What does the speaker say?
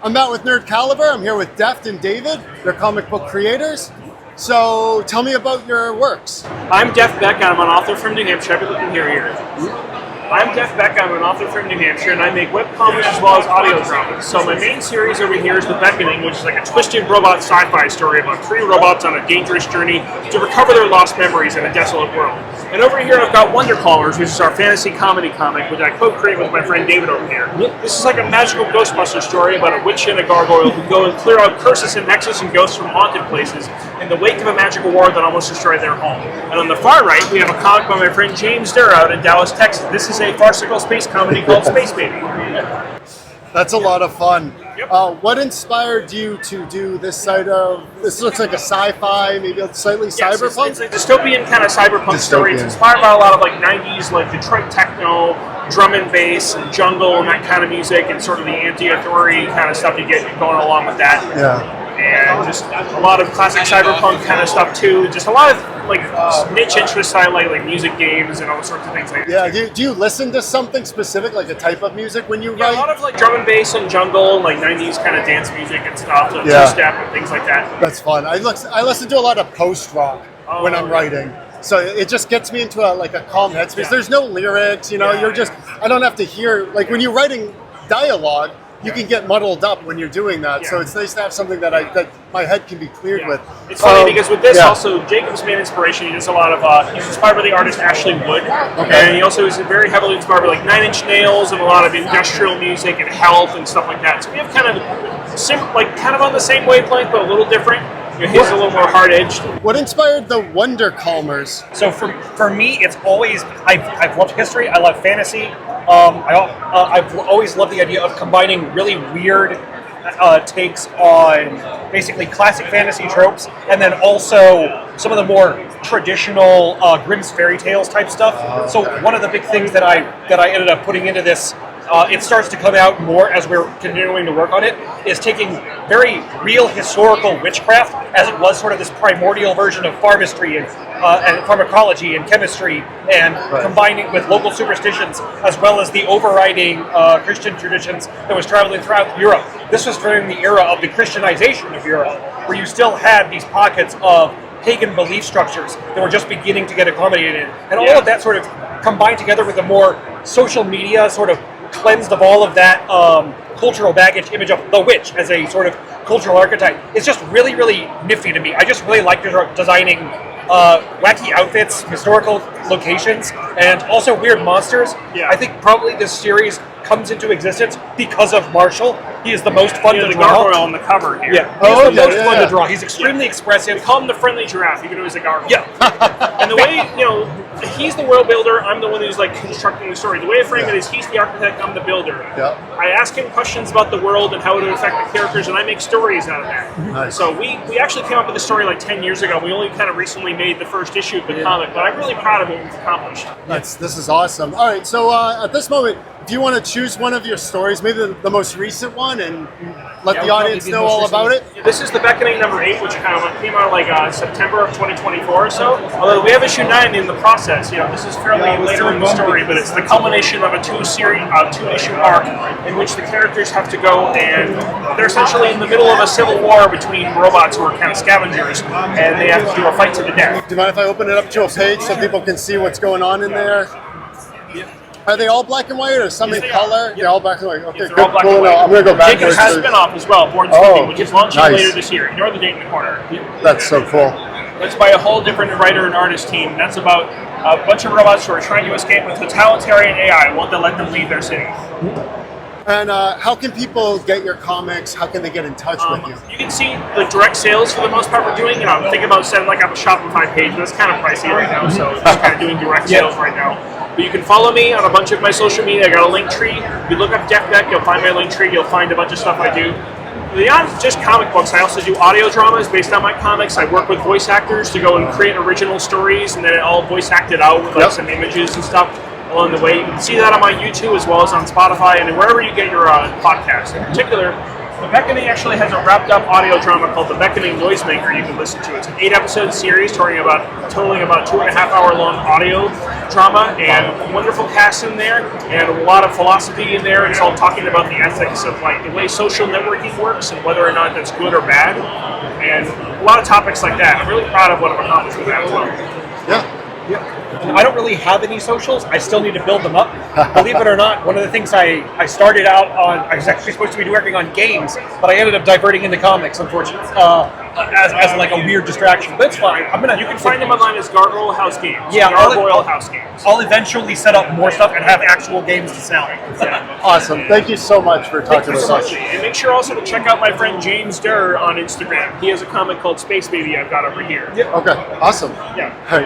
I'm out with Nerd Caliber. I'm here with Deft and David. They're comic book creators. So tell me about your works. I'm Beck. I'm an author from New Hampshire. I've been looking here. I'm Beck. I'm an author from New Hampshire, and I make webcomics as well as audio dramas. So my main series over here is The Bekkoning, which is like a twisted robot sci-fi story about three robots on a dangerous journey to recover their lost memories in a desolate world. And over here I've got Wonder Callers, which is our fantasy comedy comic, which I co-create with my friend David over here. This is like a magical Ghostbuster story about a witch and a gargoyle who go and clear out curses and hexes and ghosts from haunted places in the wake of a magical war that almost destroyed their home. And on the far right, we have a comic by my friend James Durr out in Dallas, Texas. This is a farcical space comedy called Space Baby. That's a lot of fun. Yep. What inspired you to do this side of, this looks like a sci-fi, maybe slightly cyberpunk? It's a dystopian kind of cyberpunk story. It's inspired by a lot of like 90s like Detroit techno, drum and bass, and jungle, and that kind of music, and sort of the anti-authority kind of stuff you get going along with that. Yeah. And just a lot of classic cyberpunk kind of stuff too. Just a lot of like niche interests I like music games and all sorts of things like that. Yeah, do you listen to something specific, like a type of music when you write? A lot of like drum and bass and jungle, like 90s kind of dance music and stuff, so two-step and things like that. That's fun. I listen to a lot of post-rock when I'm writing. So it just gets me into a calm headspace. Yeah. There's no lyrics, you're just, I don't have to hear, like when you're writing dialogue, you can get muddled up when you're doing that. So it's nice to have something that my head can be cleared with. It's funny because with this also, Jacob's main inspiration, he does a lot of, he's inspired by the artist Ashley Wood. And he also is very heavily inspired by like Nine Inch Nails and a lot of industrial music and health and stuff like that. So we have kind of on the same wavelength, but a little different. His a little more hard-edged. What inspired the Wonder Calmers? So for me, it's always, I've loved history, I love fantasy. I've always loved the idea of combining really weird takes on basically classic fantasy tropes, and then also some of the more traditional Grimm's fairy tales type stuff. So one of the big things that I ended up putting into this, it starts to come out more as we're continuing to work on it, is taking very real historical witchcraft, as it was sort of this primordial version of pharmacistry and pharmacology and chemistry, and combining it with local superstitions, as well as the overriding Christian traditions that was traveling throughout Europe. This was during the era of the Christianization of Europe, where you still had these pockets of pagan belief structures that were just beginning to get accommodated in. And all of that sort of combined together with a more social media sort of cleansed of all of that cultural baggage image of the witch as a sort of cultural archetype. It's just really, really nifty to me. I just really like designing wacky outfits, historical locations, and also weird monsters. Yeah. I think probably this series comes into existence because of Marshall. He is the most fun to The draw. gargoyle on the cover here. Yeah, he's the most fun to draw. He's extremely expressive. We call him the friendly giraffe, even though he's a gargoyle. Yeah. And the way, he's the world builder, I'm the one who's like constructing the story. The way I frame it is he's the architect, I'm the builder. Yeah. I ask him questions about the world and how it would affect the characters, and I make stories out of that. Nice. So we actually came up with the story like 10 years ago. We only kind of recently made the first issue of the comic, but I'm really proud of what we've accomplished. This is awesome. All right, so at this moment, do you want to choose one of your stories, maybe the most recent one, and let the audience know all about it? This is The Bekkoning number 8, which kind of came out like September of 2024 or so. Although we have issue 9 in the process. This is fairly later in the story, but it's the culmination of a two-issue arc in which the characters have to go, and they're essentially in the middle of a civil war between robots who are kind of scavengers, and they have to do a fight to the death. Do you mind if I open it up to a page so people can see what's going on in there? Are they all black and white, or some in color? Yeah, all black and white. Okay, They're good. all black and Cool. white. I'm going to go backwards. Jacobs has a spin-off as well, Born Sleeping, which is launching nice. later this year. Ignore the date in the corner. That's so cool. It's by a whole different writer and artist team. That's about a bunch of robots who are trying to escape a totalitarian AI won't let them leave their city. And how can people get your comics? How can they get in touch with you? You can see the direct sales for the most part we're doing. I'm thinking about setting up a Shopify page, but it's kind of pricey right now, so just kind of doing direct sales right now. But you can follow me on a bunch of my social media. I got a link tree. If you look up Beck, you'll find my link tree. You'll find a bunch of stuff I do. Beyond just comic books, I also do audio dramas based on my comics. I work with voice actors to go and create original stories, and then it all voice acted out with some images and stuff along the way. You can see that on my YouTube as well as on Spotify and wherever you get your podcasts. In particular, The Bekkoning actually has a wrapped-up audio drama called The Bekkoning Noisemaker you can listen to. It's an 8-episode series totaling about 2.5-hour-long audio drama, and wonderful cast in there, and a lot of philosophy in there. It's all talking about the ethics of like the way social networking works and whether or not that's good or bad, and a lot of topics like that. I'm really proud of what I've accomplished with that as well. Yeah. I don't really have any socials. I still need to build them up. Believe it or not, one of the things I started out on, I was actually supposed to be working on games, but I ended up diverting into comics, unfortunately, as like a weird distraction. But it's fine. You can find them online as Gargoyle House Games. Yeah, Gargoyle House Games. I'll eventually set up more stuff and have actual games to sell. Awesome. Thank you so much for talking with us. And make sure also to check out my friend James Durr on Instagram. He has a comic called Space Baby I've got over here. Okay. Awesome. Yeah. All right.